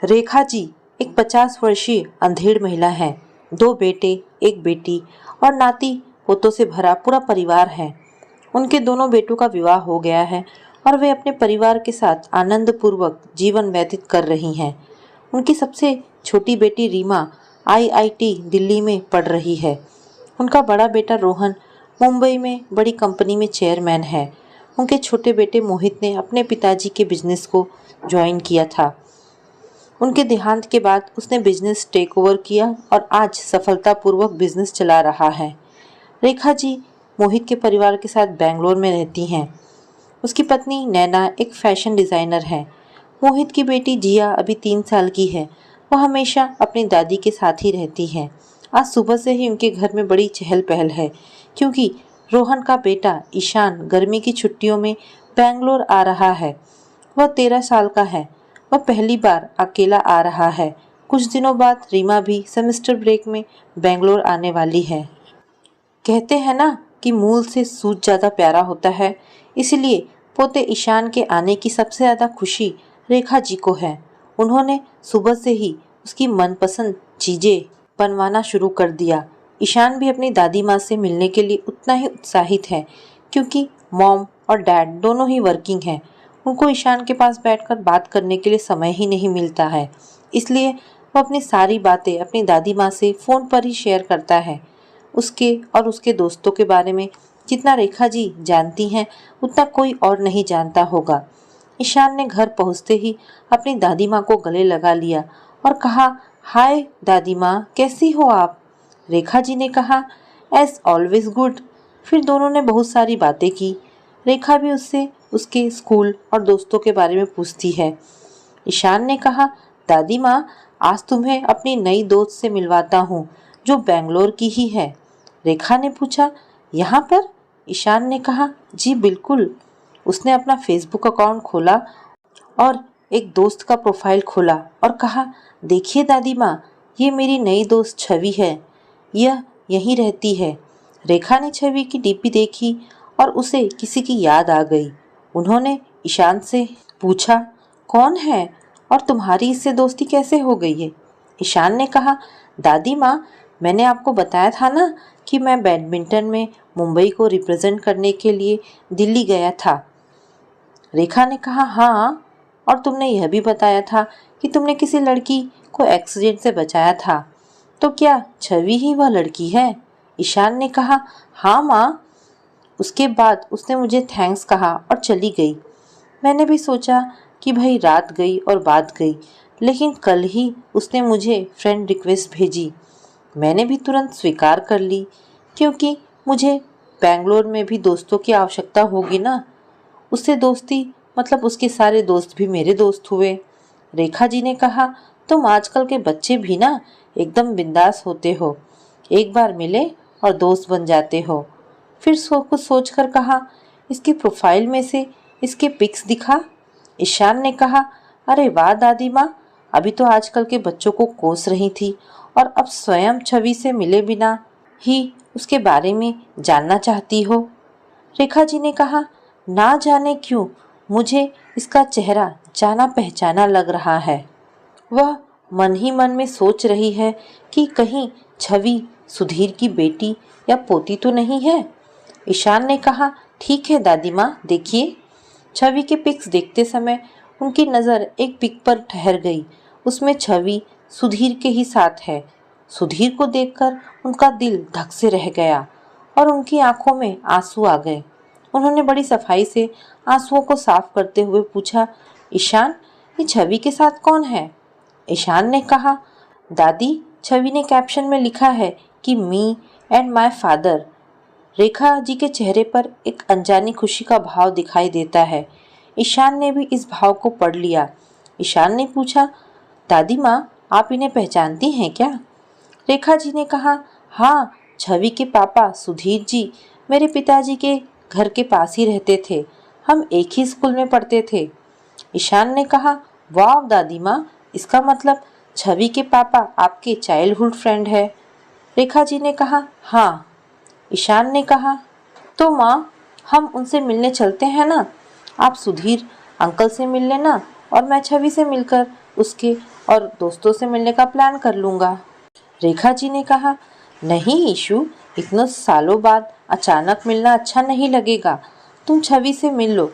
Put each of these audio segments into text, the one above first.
रेखा जी एक 50 वर्षीय अंधेड़ महिला हैं। 2 बेटे, एक बेटी और नाती पोतों से भरा पूरा परिवार है। उनके दोनों बेटों का विवाह हो गया है और वे अपने परिवार के साथ आनंद पूर्वक जीवन व्यतीत कर रही हैं। उनकी सबसे छोटी बेटी रीमा आईआईटी दिल्ली में पढ़ रही है। उनका बड़ा बेटा रोहन मुंबई में बड़ी कंपनी में चेयरमैन है। उनके छोटे बेटे मोहित ने अपने पिताजी के बिजनेस को ज्वाइन किया था। उनके देहांत के बाद उसने बिजनेस टेक ओवर किया और आज सफलतापूर्वक बिजनेस चला रहा है। रेखा जी मोहित के परिवार के साथ बेंगलोर में रहती हैं। उसकी पत्नी नैना एक फैशन डिज़ाइनर है। मोहित की बेटी जिया अभी 3 साल की है। वह हमेशा अपनी दादी के साथ ही रहती है। आज सुबह से ही उनके घर में बड़ी चहल पहल है क्योंकि रोहन का बेटा ईशान गर्मी की छुट्टियों में बेंगलोर आ रहा है। वह 13 साल का है। वह पहली बार अकेला आ रहा है। कुछ दिनों बाद रीमा भी सेमेस्टर ब्रेक में बेंगलोर आने वाली है। कहते हैं ना कि मूल से सूत ज़्यादा प्यारा होता है, इसलिए पोते ईशान के आने की सबसे ज़्यादा खुशी रेखा जी को है। उन्होंने सुबह से ही उसकी मनपसंद चीज़ें बनवाना शुरू कर दिया। ईशान भी अपनी दादी माँ से मिलने के लिए उतना ही उत्साहित है क्योंकि मॉम और डैड दोनों ही वर्किंग हैं। उनको ईशान के पास बैठकर बात करने के लिए समय ही नहीं मिलता है, इसलिए वो अपनी सारी बातें अपनी दादी माँ से फ़ोन पर ही शेयर करता है। उसके और उसके दोस्तों के बारे में जितना रेखा जी जानती हैं उतना कोई और नहीं जानता होगा। ईशान ने घर पहुँचते ही अपनी दादी माँ को गले लगा लिया और कहा, हाय दादी माँ, कैसी हो आप? रेखा जी ने कहा, एज ऑलवेज गुड। फिर दोनों ने बहुत सारी बातें की। रेखा भी उससे उसके स्कूल और दोस्तों के बारे में पूछती है। ईशान ने कहा, दादी माँ, आज तुम्हें अपनी नई दोस्त से मिलवाता हूँ जो बेंगलोर की ही है। रेखा ने पूछा, यहाँ पर? ईशान ने कहा, जी बिल्कुल। उसने अपना फेसबुक अकाउंट खोला और एक दोस्त का प्रोफाइल खोला और कहा, देखिए दादी माँ, ये मेरी नई दोस्त छवि है। यह यहीं रहती है। रेखा ने छवि की डीपी देखी और उसे किसी की याद आ गई। उन्होंने ईशान से पूछा, कौन है और तुम्हारी इससे दोस्ती कैसे हो गई है? ईशान ने कहा, दादी माँ, मैंने आपको बताया था ना कि मैं बैडमिंटन में मुंबई को रिप्रेजेंट करने के लिए दिल्ली गया था। रेखा ने कहा, हाँ, और तुमने यह भी बताया था कि तुमने किसी लड़की को एक्सीडेंट से बचाया था। तो क्या छवि ही वह लड़की है? ईशान ने कहा, हाँ माँ। उसके बाद उसने मुझे थैंक्स कहा और चली गई। मैंने भी सोचा कि भाई रात गई और बात गई, लेकिन कल ही उसने मुझे फ्रेंड रिक्वेस्ट भेजी। मैंने भी तुरंत स्वीकार कर ली क्योंकि मुझे बेंगलोर में भी दोस्तों की आवश्यकता होगी ना। उससे दोस्ती मतलब उसके सारे दोस्त भी मेरे दोस्त हुए। रेखा जी ने कहा, तुम आजकल के बच्चे भी ना एकदम बिंदास होते हो। एक बार मिले और दोस्त बन जाते हो। फिर कुछ सोचकर कहा, इसके प्रोफाइल में से इसके पिक्स दिखा। ईशान ने कहा, अरे वाह दादी माँ, अभी तो आजकल के बच्चों को कोस रही थी और अब स्वयं छवि से मिले बिना ही उसके बारे में जानना चाहती हो। रेखा जी ने कहा, ना जाने क्यों मुझे इसका चेहरा जाना पहचाना लग रहा है। वह मन ही मन में सोच रही है कि कहीं छवि सुधीर की बेटी या पोती तो नहीं है। ईशान ने कहा, ठीक है दादी माँ, देखिए। छवि के पिक्स देखते समय उनकी नज़र एक पिक पर ठहर गई। उसमें छवि सुधीर के ही साथ है। सुधीर को देखकर उनका दिल धक से रह गया और उनकी आंखों में आंसू आ गए। उन्होंने बड़ी सफाई से आंसुओं को साफ करते हुए पूछा, ईशान, ये छवि के साथ कौन है? ईशान ने कहा, दादी, छवि ने कैप्शन में लिखा है कि me and my father. Rekha ji के चेहरे पर एक अनजानी खुशी का भाव दिखाई देता है। ईशान ने भी इस भाव को पढ़ लिया। ईशान ने पूछा, दादी माँ, आप इन्हें पहचानती हैं क्या? रेखा जी ने कहा, हाँ, छवि के पापा सुधीर जी मेरे पिताजी के घर के पास ही रहते थे। हम एक ही स्कूल में पढ़ते थे। ईशान ने कहा, वाह दादी माँ, इसका मतलब छवि के पापा आपके चाइल्डहुड फ्रेंड है। रेखा जी ने कहा, हाँ। ईशान ने कहा, तो माँ, हम उनसे मिलने चलते हैं ना। आप सुधीर अंकल से मिल लेना और मैं छवि से मिलकर उसके और दोस्तों से मिलने का प्लान कर लूँगा। रेखा जी ने कहा, नहीं ईशु, इतने सालों बाद अचानक मिलना अच्छा नहीं लगेगा। तुम छवि से मिल लो,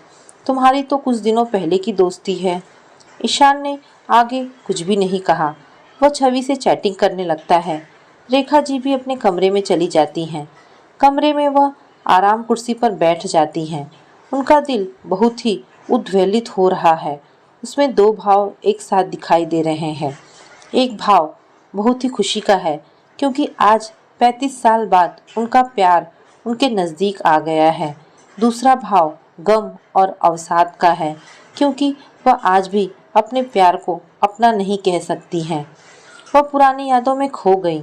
तुम्हारी तो कुछ दिनों पहले की दोस्ती है। ईशान ने आगे कुछ भी नहीं कहा। वह छवि से चैटिंग करने लगता है। रेखा जी भी अपने कमरे में चली जाती हैं। कमरे में वह आराम कुर्सी पर बैठ जाती हैं। उनका दिल बहुत ही उद्वेलित हो रहा है। उसमें दो भाव एक साथ दिखाई दे रहे हैं। एक भाव बहुत ही खुशी का है क्योंकि आज 35 साल बाद उनका प्यार उनके नज़दीक आ गया है। दूसरा भाव गम और अवसाद का है क्योंकि वह आज भी अपने प्यार को अपना नहीं कह सकती हैं। वह पुरानी यादों में खो गई।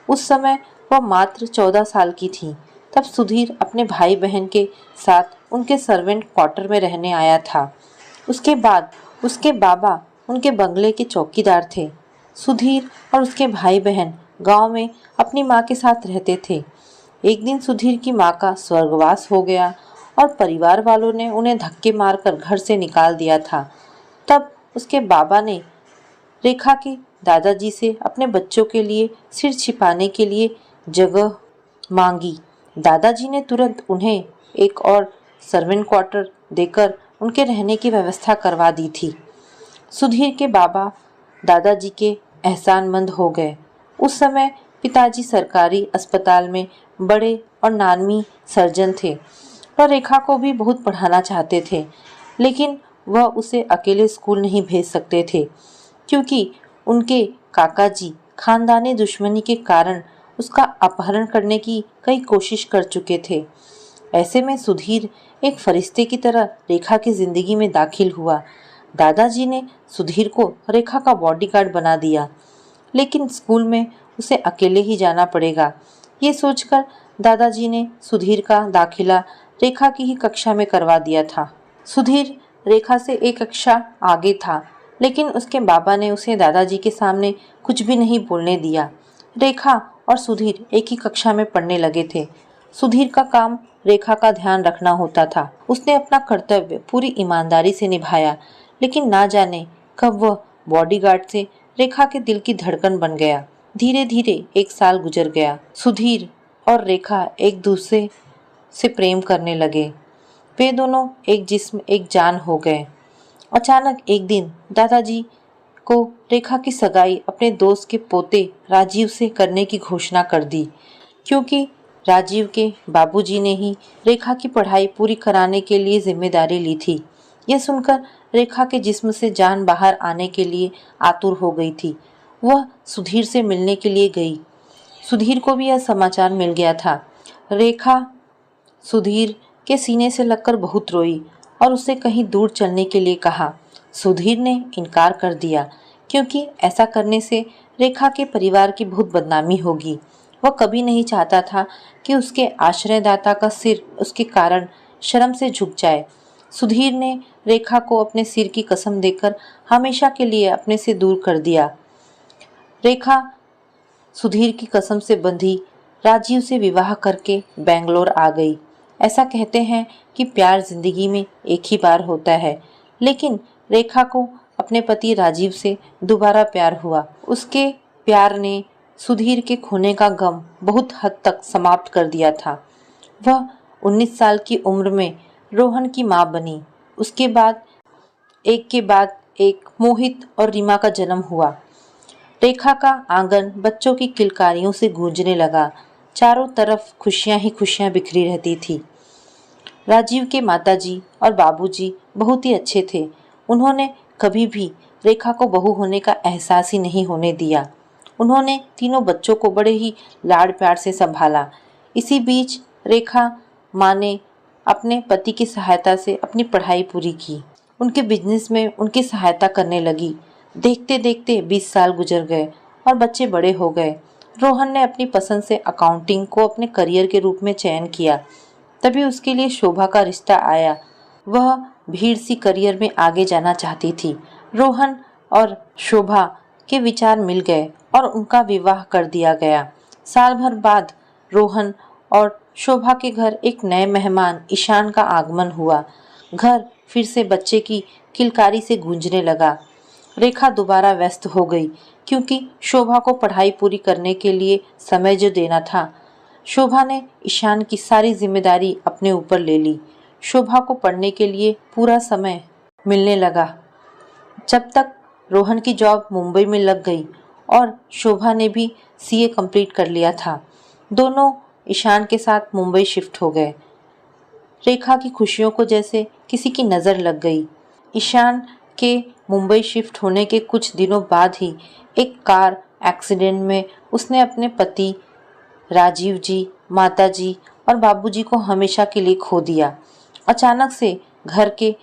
उस समय वह मात्र 14 साल की थी। तब सुधीर अपने भाई बहन के साथ उनके सर्वेंट क्वार्टर में रहने आया था। उसके बाद उसके बाबा उनके बंगले के चौकीदार थे। सुधीर और उसके भाई बहन गांव में अपनी माँ के साथ रहते थे। एक दिन सुधीर की माँ का स्वर्गवास हो गया और परिवार वालों ने उन्हें धक्के मारकर घर से निकाल दिया था। तब उसके बाबा ने रेखा के दादाजी से अपने बच्चों के लिए सिर छिपाने के लिए जगह मांगी। दादाजी ने तुरंत उन्हें एक और सर्वेंट क्वार्टर देकर उनके रहने की व्यवस्था करवा दी थी। सुधीर के बाबा दादाजी के एहसानमंद हो गए। उस समय पिताजी सरकारी अस्पताल में बड़े और नामी सर्जन थे और रेखा को भी बहुत पढ़ाना चाहते थे, लेकिन वह उसे अकेले स्कूल नहीं भेज सकते थे क्योंकि उनके काका जी खानदानी दुश्मनी के कारण उसका अपहरण करने की कई कोशिश कर चुके थे। ऐसे में सुधीर एक फरिश्ते की तरह रेखा की जिंदगी में दाखिल हुआ। दादाजी ने सुधीर को रेखा का बॉडीगार्ड बना दिया, लेकिन स्कूल में उसे अकेले ही जाना पड़ेगा। ये सोचकर दादाजी ने सुधीर का दाखिला रेखा की ही कक्षा में करवा दिया था। सुधीर रेखा से एक कक्षा आगे था, लेकिन उसके बाबा ने उसे दादाजी के सामने कुछ भी नहीं बोलने दिया। रेखा और सुधीर एक ही कक्षा में पढ़ने लगे थे। सुधीर का काम रेखा का ध्यान रखना होता था। उसने अपना कर्तव्य पूरी ईमानदारी से निभाया, लेकिन ना जाने कब वह बॉडीगार्ड से रेखा के दिल की धड़कन बन गया। धीरे धीरे एक साल गुजर गया। सुधीर और रेखा एक दूसरे से प्रेम करने लगे। वे दोनों एक जिस्म एक जान हो गए। अचानक एक दिन दादाजी को रेखा की सगाई अपने दोस्त के पोते राजीव से करने की घोषणा कर दी, क्योंकि राजीव के बाबूजी ने ही रेखा की पढ़ाई पूरी कराने के लिए जिम्मेदारी ली थी। यह सुनकर रेखा के जिस्म से जान बाहर आने के लिए आतुर हो गई थी। वह सुधीर से मिलने के लिए गई। सुधीर को भी यह समाचार मिल गया था। रेखा सुधीर के सीने से लगकर बहुत रोई और उसे कहीं दूर चलने के लिए कहा। सुधीर ने इनकार कर दिया क्योंकि ऐसा करने से रेखा के परिवार की बहुत बदनामी होगी। वह कभी नहीं चाहता था कि उसके आश्रयदाता का सिर उसके कारण शर्म से झुक जाए। सुधीर ने रेखा को अपने सिर की कसम देकर हमेशा के लिए अपने से दूर कर दिया। रेखा सुधीर की कसम से बंधी राजीव से विवाह करके बेंगलोर आ गई। ऐसा कहते हैं कि प्यार जिंदगी में एक ही बार होता है, लेकिन रेखा को अपने पति राजीव से दोबारा प्यार हुआ। उसके प्यार ने सुधीर के खोने का गम बहुत हद तक समाप्त कर दिया था। वह 19 साल की उम्र में रोहन की मां बनी। उसके बाद एक मोहित और रीमा का जन्म हुआ। रेखा का आंगन बच्चों की किलकारियों से गूंजने लगा। चारों तरफ खुशियां ही खुशियां बिखरी रहती थी। राजीव के माताजी और बाबूजी बहुत ही अच्छे थे। उन्होंने कभी भी रेखा को बहू होने का एहसास ही नहीं होने दिया। उन्होंने तीनों बच्चों को बड़े ही लाड़ प्यार से संभाला। इसी बीच रेखा माँ ने अपने पति की सहायता से अपनी पढ़ाई पूरी की। उनके बिजनेस में उनकी सहायता करने लगी। देखते देखते 20 साल गुजर गए और बच्चे बड़े हो गए। रोहन ने अपनी पसंद से अकाउंटिंग को अपने करियर के रूप में चयन किया। तभी उसके लिए शोभा का रिश्ता आया। वह भीड़ सी करियर में आगे जाना चाहती थी। रोहन और शोभा के विचार मिल गए और उनका विवाह कर दिया गया। साल भर बाद रोहन और शोभा के घर एक नए मेहमान ईशान का आगमन हुआ। घर फिर से बच्चे की किलकारी से गूंजने लगा। रेखा दोबारा व्यस्त हो गई क्योंकि शोभा को पढ़ाई पूरी करने के लिए समय जो देना था। शोभा ने ईशान की सारी जिम्मेदारी अपने ऊपर ले ली। शोभा को पढ़ने के लिए पूरा समय मिलने लगा। जब तक रोहन की जॉब मुंबई में लग गई और शोभा ने भी सीए कंप्लीट कर लिया था, दोनों ईशान के साथ मुंबई शिफ्ट हो गए। रेखा की खुशियों को जैसे किसी की नज़र लग गई। ईशान के मुंबई शिफ्ट होने के कुछ दिनों बाद ही एक कार एक्सीडेंट में उसने अपने पति, राजीव जी, माताजी और बाबूजी को हमेशा के लिए खो दिया। अचानक से घर के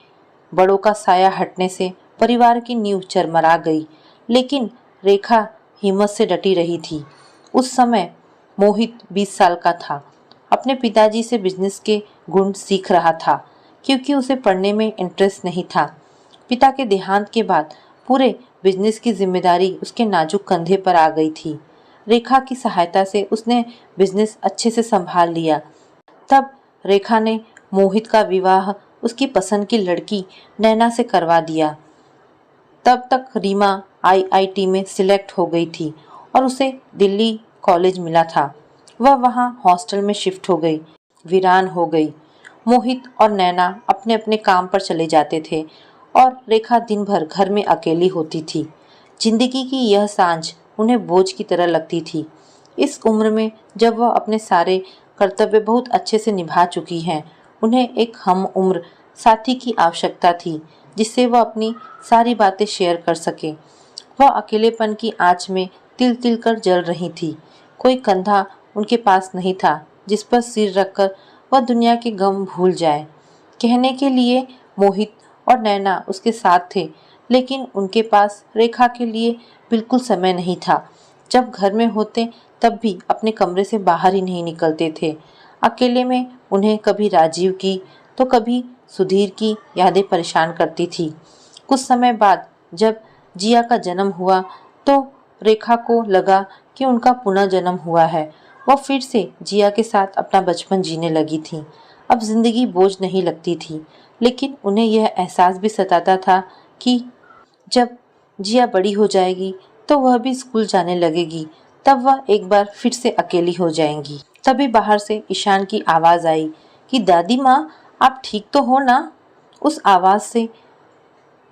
बड़ों का साया हटने से परिवार की नींव चरमरा गई, लेकिन रेखा हिम्मत से डटी रही थी। उस समय मोहित 20 साल का था। अपने पिताजी से बिजनेस के गुण सीख रहा था क्योंकि उसे पढ़ने में इंटरेस्ट नहीं था। पिता के देहांत के बाद पूरे बिजनेस की जिम्मेदारी उसके नाजुक कंधे पर आ गई थी। रेखा की सहायता से उसने बिजनेस अच्छे से संभाल लिया। तब रेखा ने मोहित का विवाह उसकी पसंद की लड़की नैना से करवा दिया। तब तक रीमा आईआईटी में सिलेक्ट हो गई थी और उसे दिल्ली कॉलेज मिला था। वह वहाँ हॉस्टल में शिफ्ट हो गई, वीरान हो गई। मोहित और नैना अपने अपने काम पर चले जाते थे और रेखा दिन भर घर में अकेली होती थी। जिंदगी की यह सांझ उन्हें बोझ की तरह लगती थी। इस उम्र में जब वह अपने सारे कर्तव्य बहुत अच्छे से निभा चुकी हैं, उन्हें एक हम उम्र साथी की आवश्यकता थी जिससे वह अपनी सारी बातें शेयर कर सके। वह अकेलेपन की आंच में तिल तिल कर जल रही थी। कोई कंधा उनके पास नहीं था जिस पर सिर रखकर वह दुनिया के गम भूल जाए। कहने के लिए मोहित और नैना उसके साथ थे, लेकिन उनके पास रेखा के लिए बिल्कुल समय नहीं था। जब घर में होते तब भी अपने कमरे से बाहर ही नहीं निकलते थे। अकेले में उन्हें कभी राजीव की तो कभी सुधीर की यादें परेशान करती थी। कुछ समय बाद जब जिया का जन्म हुआ तो रेखा को लगा कि उनका पुनः जन्म हुआ है। वह फिर से जिया के साथ अपना बचपन जीने लगी थी। अब जिंदगी बोझ नहीं लगती थी, लेकिन उन्हें यह एहसास भी सताता था कि जब जिया बड़ी हो जाएगी तो वह भी स्कूल जाने लगेगी, तब वह एक बार फिर से अकेली हो जाएंगी। तभी बाहर से ईशान की आवाज़ आई कि दादी माँ, आप ठीक तो हो ना? उस आवाज़ से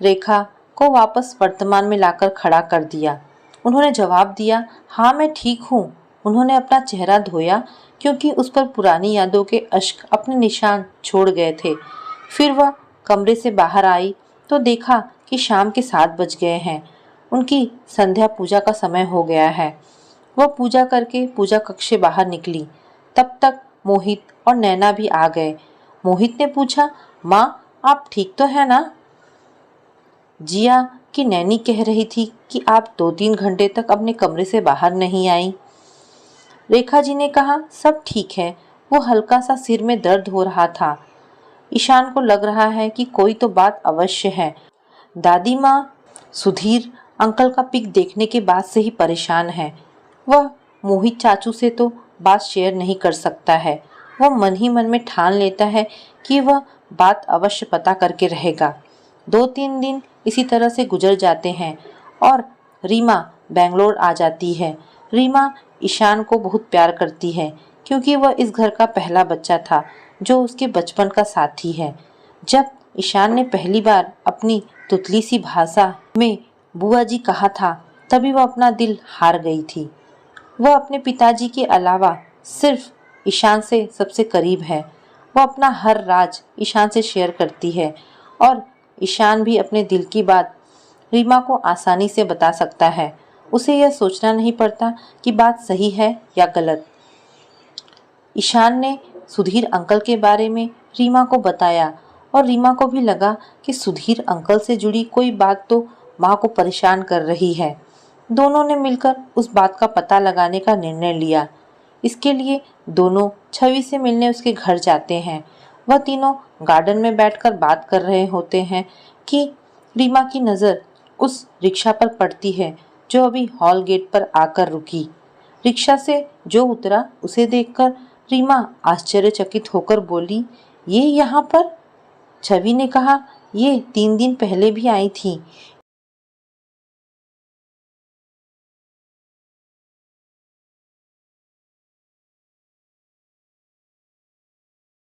रेखा को वापस वर्तमान में लाकर खड़ा कर दिया। उन्होंने जवाब दिया, हाँ मैं ठीक हूँ। उन्होंने अपना चेहरा धोया क्योंकि उस पर पुरानी यादों के अश्क अपने निशान छोड़ गए थे। फिर वह कमरे से बाहर आई तो देखा कि शाम के 7 बज गए हैं। उनकी संध्या पूजा का समय हो गया है। वह पूजा करके पूजा कक्ष से बाहर निकली। तब तक मोहित और नैना भी आ गए। मोहित ने पूछा, माँ आप ठीक तो है ना? जिया की नैनी कह रही थी कि आप 2-3 घंटे तक अपने कमरे से बाहर नहीं आई। रेखा जी ने कहा, सब ठीक है। वो हल्का सा सिर में दर्द हो रहा था। ईशान को लग रहा है कि कोई तो बात अवश्य है। दादी माँ, सुधीर अंकल का पिक देखने के बाद से ही परेशान है। वह मोहित चाचू से तो बात शेयर नहीं कर सकता है। वह मन ही मन में ठान लेता है कि वह बात अवश्य पता करके रहेगा। 2-3 दिन इसी तरह से गुजर जाते हैं और रीमा बेंगलोर आ जाती है। रीमा ईशान को बहुत प्यार करती है क्योंकि वह इस घर का पहला बच्चा था जो उसके बचपन का साथी है। जब ईशान ने पहली बार अपनी तुतली सी भाषा में बुआ जी कहा था, तभी वह अपना दिल हार गई थी। वह अपने पिताजी के अलावा सिर्फ ईशान से सबसे करीब है। वह अपना हर राज ईशान से शेयर करती है और ईशान भी अपने दिल की बात रीमा को आसानी से बता सकता है। उसे यह सोचना नहीं पड़ता कि बात सही है या गलत। ईशान ने सुधीर अंकल के बारे में रीमा को बताया और रीमा को भी लगा कि सुधीर अंकल से जुड़ी कोई बात तो माँ को परेशान कर रही है। दोनों ने मिलकर उस बात का पता लगाने का निर्णय लिया। इसके लिए दोनों छवि से मिलने उसके घर जाते हैं। वह तीनों गार्डन में बैठकर बात कर रहे होते हैं कि रीमा की नज़र उस रिक्शा पर पड़ती है जो अभी हॉल गेट पर आकर रुकी। रिक्शा से जो उतरा उसे देखकर रीमा आश्चर्यचकित होकर बोली, ये यहाँ पर? छवि ने कहा, ये 3 दिन पहले भी आई थी।